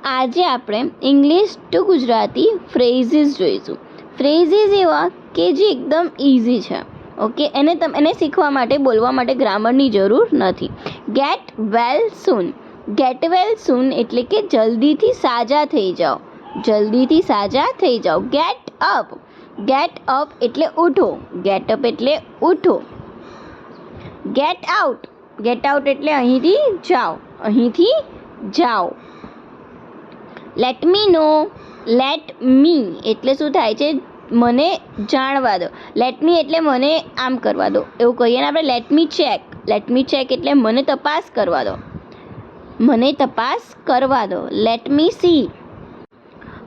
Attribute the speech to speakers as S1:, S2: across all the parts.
S1: આજે આપણે English two Gujarati ફ્રેઝીસ જોઈશું. ફ્રેઝીસ એવા કે જે એકદમ ઇઝી છે. ઓકે, એને શીખવા માટે બોલવા માટે ગ્રામરની જરૂર નથી. ગેટ વેલ સૂન. ગેટ વેલ સૂન એટલે કે જલ્દીથી સાજા થઈ જાઓ. જલ્દીથી સાજા થઈ જાઓ. Get up. ગેટ અપ એટલે ઉઠો. ગેટ અપ એટલે ઉઠો. Get out. ગેટ આઉટ એટલે અહીંથી જાઓ. અહીંથી જાઓ. લેટ મી નો. લેટ મી એટલે શું થાય છે? મને જાણવા દો. લેટ મી એટલે મને આમ કરવા દો એવું કહીએ ને આપણે. Let me check. Let me check એટલે મને તપાસ કરવા દો. મને તપાસ કરવા દો. Let me C.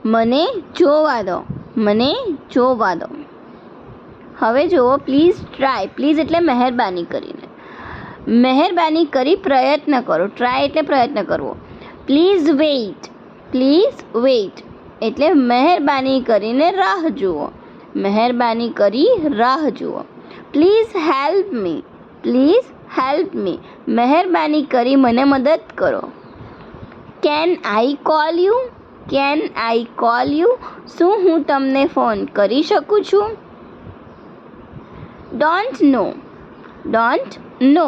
S1: મને જોવા દો. મને જોવા દો. હવે જુઓ, પ્લીઝ ટ્રાય. પ્લીઝ એટલે મહેરબાની કરીને. મહેરબાની કરી પ્રયત્ન કરો. ટ્રાય એટલે પ્રયત્ન કરવો. Please weight. પ્લીઝ વેઇટ એટલે મહેરબાની કરીને રાહ જુઓ. મહેરબાની કરી રાહ જુઓ. Please help me. Please help me મહેરબાની કરી મને મદદ કરો. Can I call you. Can I call you શું હું તમને ફોન કરી શકું છું? Don't know. ડોન્ટ નો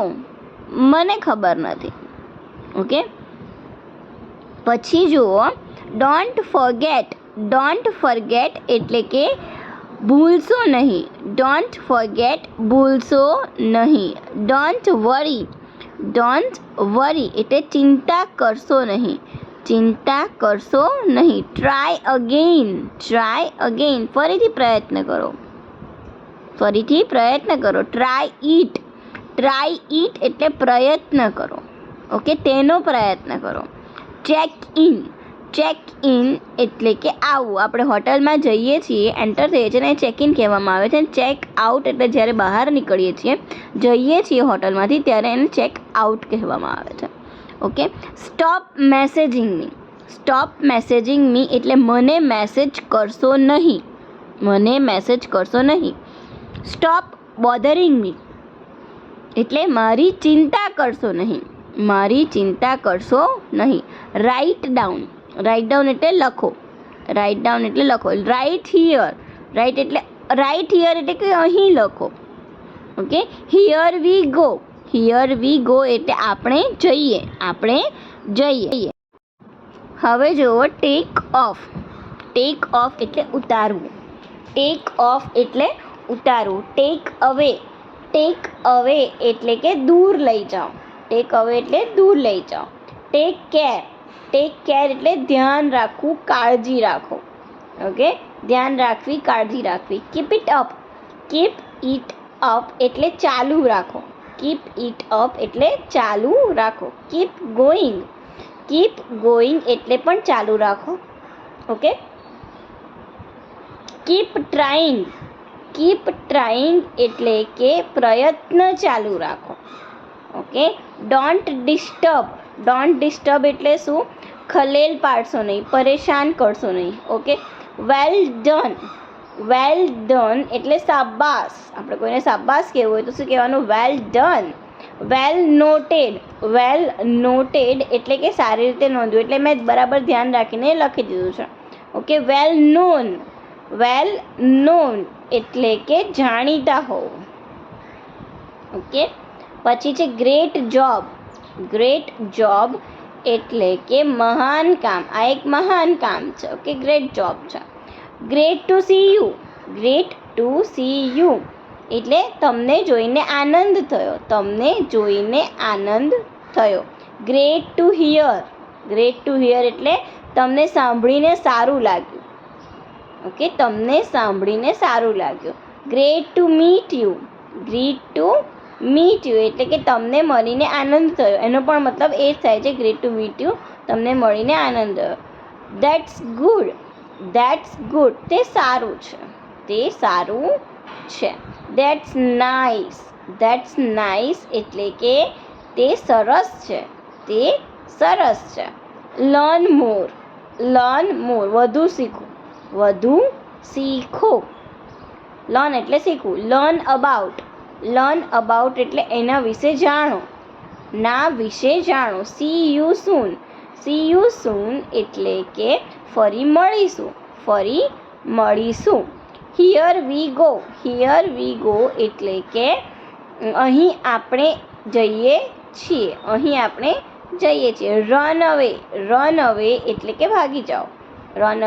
S1: મને ખબર નથી. ઓકે, પછી જુઓ, ડોન્ટ ફોરગેટ. ડોન્ટ ફોરગેટ એટલે કે ભૂલશો નહીં. ડોન્ટ ફોરગેટ ભૂલશો નહીં. Don't worry. ડોન્ટ વરી એટલે ચિંતા કરશો નહીં. ચિંતા કરશો નહીં. Try again. ટ્રાય અગેઇન ફરીથી પ્રયત્ન કરો. ફરીથી પ્રયત્ન કરો. Try it. ટ્રાય ઇટ એટલે પ્રયત્ન કરો. ઓકે, તેનો પ્રયત્ન કરો. Check in. ચેક ઇન એટલે કે આવું. આપણે હોટલમાં જઈએ છીએ, એન્ટર થઈએ છીએ ને ચેક ઇન કહેવામાં આવે છે. ચેક આઉટ એટલે જ્યારે બહાર નીકળીએ છીએ, જઈએ છીએ હોટલમાંથી, ત્યારે એને ચેક આઉટ કહેવામાં આવે છે. ઓકે, સ્ટોપ મેસેજિંગ મી. સ્ટોપ મેસેજિંગ મી એટલે મને મેસેજ કરશો નહીં. મને મેસેજ કરશો નહીં. સ્ટોપ બોધરિંગ મી એટલે મારી ચિંતા કરશો નહીં. મારી ચિંતા કરશો નહીં. Write down. રાઇટ ડાઉન એટલે લખો. રાઇટ ડાઉન એટલે લખો. Right here. રાઇટ એટલે રાઇટ હિયર એટલે કે અહીં લખો. Okay, here we go. Here we go એટલે આપણે જઈએ. આપણે જઈએ. હવે જુઓ, ટેક ઓફ. ટેક ઓફ એટલે ઉતારવું. ટેક ઓફ એટલે ઉતારવું. ટેક અવે. ટેક અવે એટલે કે દૂર લઈ જાઓ. ટેક અવે એટલે દૂર લઈ જાઓ. Take care. ટેક કેર એટલે ધ્યાન રાખવું, કાળજી રાખો. ઓકે, ધ્યાન રાખવી, કાળજી રાખવી. Keep it up. Keep it up એટલે ચાલુ રાખો. કીપ ઇટ અપ એટલે ચાલુ રાખો. Keep going. કીપ ગોઈંગ એટલે પણ ચાલુ રાખો. Okay, keep trying. Keep trying એટલે કે પ્રયત્ન ચાલુ રાખો. Okay, don't disturb. Don't disturb એટલે શું? ખલેલ પાડશો નહીં, પરેશાન કરશો નહીં. ઓકે, વેલ ડન. વેલ ડન એટલે શાબાશ. આપણે કોઈને શાબાશ કહેવું હોય તો શું કહેવાનું? Well done. Well noted. Well noted એટલે કે સારી રીતે નોંધ્યું. એટલે મેં બરાબર ધ્યાન રાખીને લખી દીધું છે. Okay, well known. Well known એટલે કે જાણીતા હોવું. ઓકે, પછી છે ગ્રેટ જોબ. ગ્રેટ જોબ એટલે કે મહાન કામ. આ એક મહાન કામ છે. ઓકે, ગ્રેટ જોબ છે. Great to see you. Great to see you એટલે તમને જોઈને આનંદ થયો. તમને જોઈને આનંદ થયો. Great to hear. Great to hear એટલે તમને સાંભળીને સારું લાગ્યું. ઓકે, તમને સાંભળીને સારું લાગ્યું. Great to meet you. Great to meet you એટલે કે તમને મળીને આનંદ થયો. એનો પણ મતલબ એ જ થાય છે, ગ્રેટ ટુ મીટ યુ, તમને મળીને આનંદ થયો. That's good. ધેટ્સ ગુડ તે સારું છે. તે સારું છે. That's nice. ધેટ્સ નાઇસ એટલે કે તે સરસ છે. તે સરસ છે. લર્ન મોર. લર્ન મોર વધુ શીખો. વધુ શીખો. લર્ન એટલે શીખવું. Learn about. લર્ન અબાઉટ એટલે એના વિશે જાણો. ના વિશે જાણો. C you soon. C you સૂન એટલે કે ફરી મળીશું. હિયર વી ગો એટલે કે અહીં આપણે જઈએ છીએ. રન અવે એટલે કે ભાગી જાઓ. રન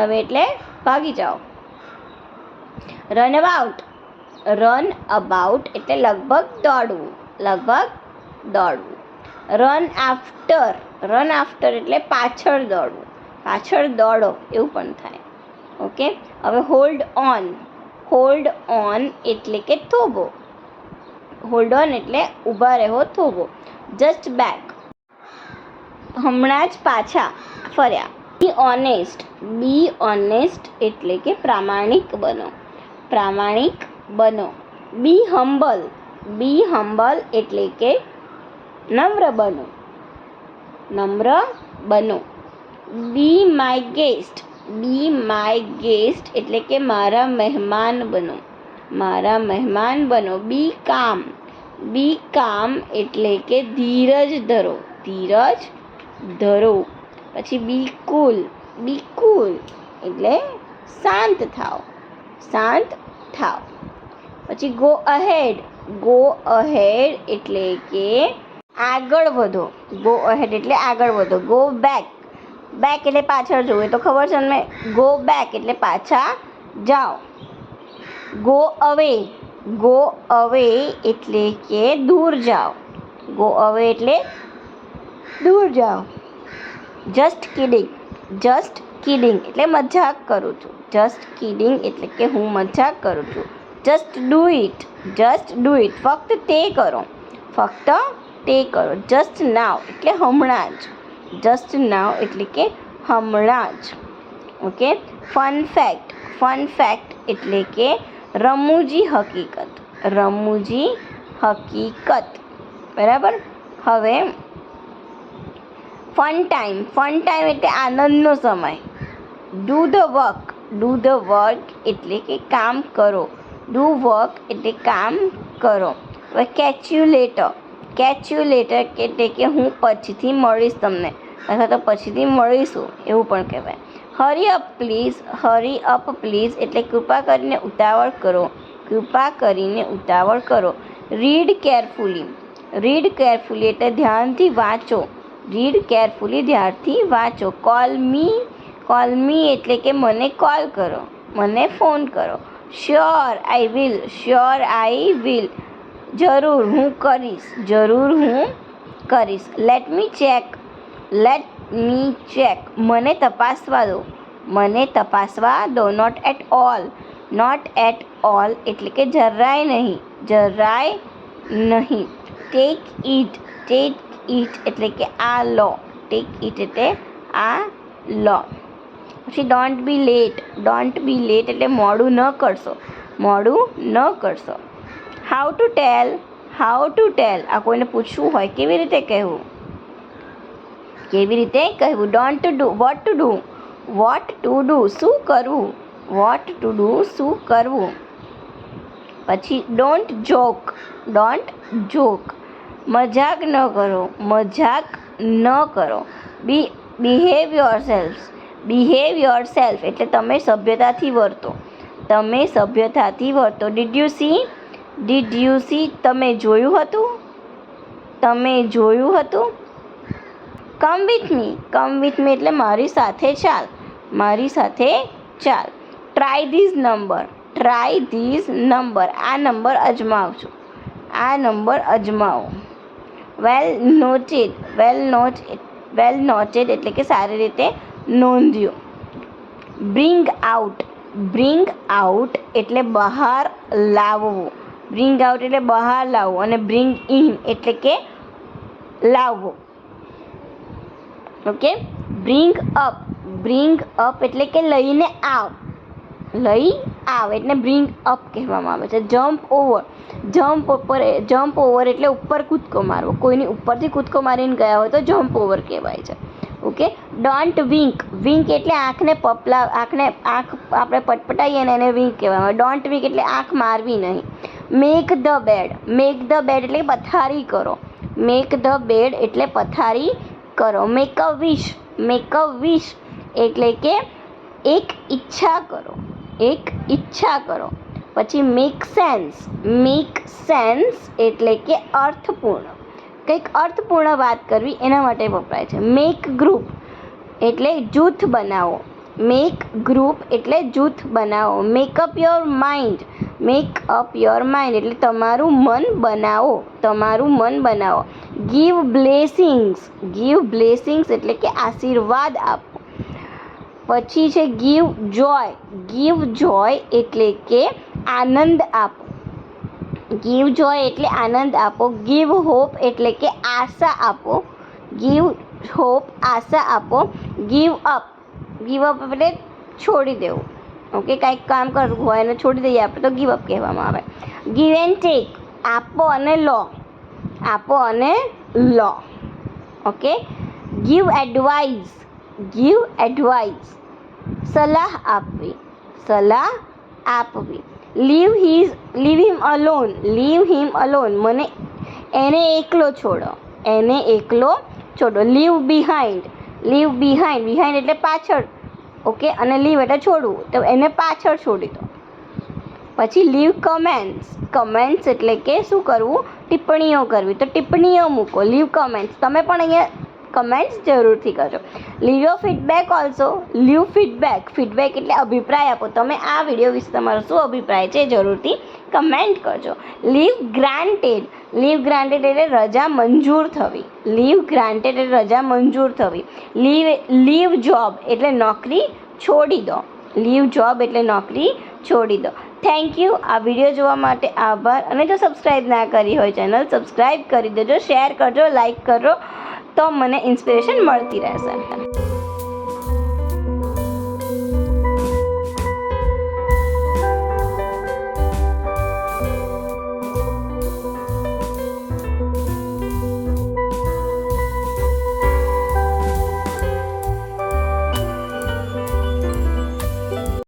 S1: અબાઉટ એટલે લગભગ દોડવું. રન આફ્ટર એટલે પાછળ દોડો એવું પણ થાય. ઓકે, હવે હોલ્ડ ઓન એટલે કે થોભો. એટલે ઊભા રહો, થોભો. જસ્ટ બેક હમણાં જ પાછા ફર્યા. બી ઓનેસ્ટ એટલે કે પ્રામાણિક બનો. બી હમ્બલ એટલે કે નમ્ર બનો. બી માય ગેસ્ટ એટલે કે મારા મહેમાન બનો. બી કામ એટલે કે ધીરજ ધરો. પછી બી કુલ એટલે શાંત થાવ. પછી ગો અહેડ એટલે કે આગળ વધો. ગો બેક એટલે પાછળ જવું, એ તો ખબર છે ને. ગો બેક એટલે પાછા જાઓ. ગો અવે એટલે કે દૂર જાઓ. જસ્ટ કિડિંગ એટલે મજાક કરું છું. એટલે કે હું મજાક કરું છું. જસ્ટ ડુ ઇટ ફક્ત તે કરો. જસ્ટ નાવ એટલે હમણાં જ. ઓકે, ફન ફેક્ટ એટલે કે રમૂજી હકીકત. બરાબર. હવે ફન ટાઈમ એટલે આનંદનો સમય. ડુ ધ વર્ક એટલે કે કામ કરો. હવે કેચ્યુલેટર એટલે કે હું પછીથી મળીશ તમને, અથવા તો પછીથી મળીશું એવું પણ કહેવાય. હરી અપ પ્લીઝ એટલે કૃપા કરીને ઉતાવળ કરો. રીડ કેરફુલી એટલે ધ્યાનથી વાંચો. કોલ મી એટલે કે મને કોલ કરો, મને ફોન કરો. શ્યોર આઈ વિલ જરૂર હું કરીશ. લેટ મી ચેક મને તપાસવા દો. નોટ એટ ઓલ એટલે કે જરાય નહીં. ટેક ઇટ એટલે કે આ લો. પછી ડોન્ટ બી લેટ એટલે મોડું ન કરશો. હાઉ ટુ ટેલ આ કોઈને પૂછવું હોય કેવી રીતે કહેવું. વોટ ટુ ડુ શું કરવું. પછી ડોન્ટ જોક મજાક ન કરો. બિહેવ યોરસેલ્ફ એટલે તમે સભ્યતાથી વર્તો. ડીડ યુ સી તમે જોયું હતું. કમ વિથ મી એટલે મારી સાથે ચાલ. ટ્રાય ધીઝ નંબર આ નંબર અજમાવો. વેલ નોટેડ એટલે કે સારી રીતે નોંધ્યું. બ્રિંગ આઉટ એટલે બહાર લાવવું. અને બ્રિંગ ઇન એટલે કે લાવવું. ઓકે, બ્રિંગ અપ એટલે કે લઈને આવ એટલે બ્રિંગ અપ કહેવામાં આવે છે. જમ્પ ઓવર એટલે ઉપર કૂદકો મારવો. કોઈની ઉપરથી કૂદકો મારીને ગયા હોય તો જમ્પ ઓવર કહેવાય છે. ઓકે, ડોન્ટ વિંક એટલે આંખ આપણે પટપટાઈએ ને એને વિંક કહેવામાં આવે. ડોન્ટ વિંક એટલે આંખ મારવી નહીં. મેક ધ બેડ એટલે પથારી કરો. મેક ધ બેડ એટલે પથારી કરો. Make a wish make a વિશ એટલે કે એક ઈચ્છા કરો, એક ઈચ્છા કરો. પછી મેક સેન્સ એટલે કે અર્થપૂર્ણ, કંઈક અર્થપૂર્ણ વાત કરવી એના માટે વપરાય છે. મેક ગ્રુપ એટલે જૂથ બનાવો, મેક ગ્રુપ એટલે જૂથ બનાવો. મેકઅપ યોર માઇન્ડ એટલે તમારું મન બનાવો, તમારું મન બનાવો. ગીવ બ્લેસિંગ્સ એટલે કે આશીર્વાદ આપો. પછી છે ગીવ જોય એટલે કે આનંદ આપો, ગીવ જોય એટલે આનંદ આપો. ગીવ હોપ એટલે કે આશા આપો, ગીવ હોપ આશા આપો. ગીવ અપ એટલે છોડી દેવું. ઓકે, કાંઈક કામ કરવું હોય અને છોડી દઈએ આપણે તો ગીવ અપ કહેવામાં આવે. ગીવ એન્ડ ટેક આપો અને લો. ઓકે. ગીવ એડવાઇસ સલાહ આપવી. લીવ હિમ અલોન એને એકલો છોડો. લીવ બિહાઇન્ડ એટલે પાછળ. ઓકે, અને લીવ એટલે છોડવું, તો એને પાછળ છોડી દો. પછી લીવ કમેન્ટ્સ એટલે કે શું કરવું, ટિપ્પણીઓ કરવી, તો ટિપ્પણીઓ મૂકો. લીવ કમેન્ટ્સ, તમે પણ અહીંયા કમેન્ટ્સ જરૂરથી કરજો. લીવ યોર ફીડબેક એટલે અભિપ્રાય આપો. તમે આ વિડીયો વિશે તમારો શું અભિપ્રાય છે જરૂરથી કમેન્ટ કરજો. લીવ ગ્રાન્ટેડ એટલે રજા મંજૂર થવી. લીવ જોબ એટલે નોકરી છોડી દો. Thank you. આ વિડીયો જોવા માટે આભાર. અને જો સબસ્ક્રાઈબ ના કરી હોય ચેનલ, સબસ્ક્રાઈબ કરી દેજો, શેર કરજો, લાઈક કરજો, તો મને ઇન્સ્પિરેશન મળતી રહેશે.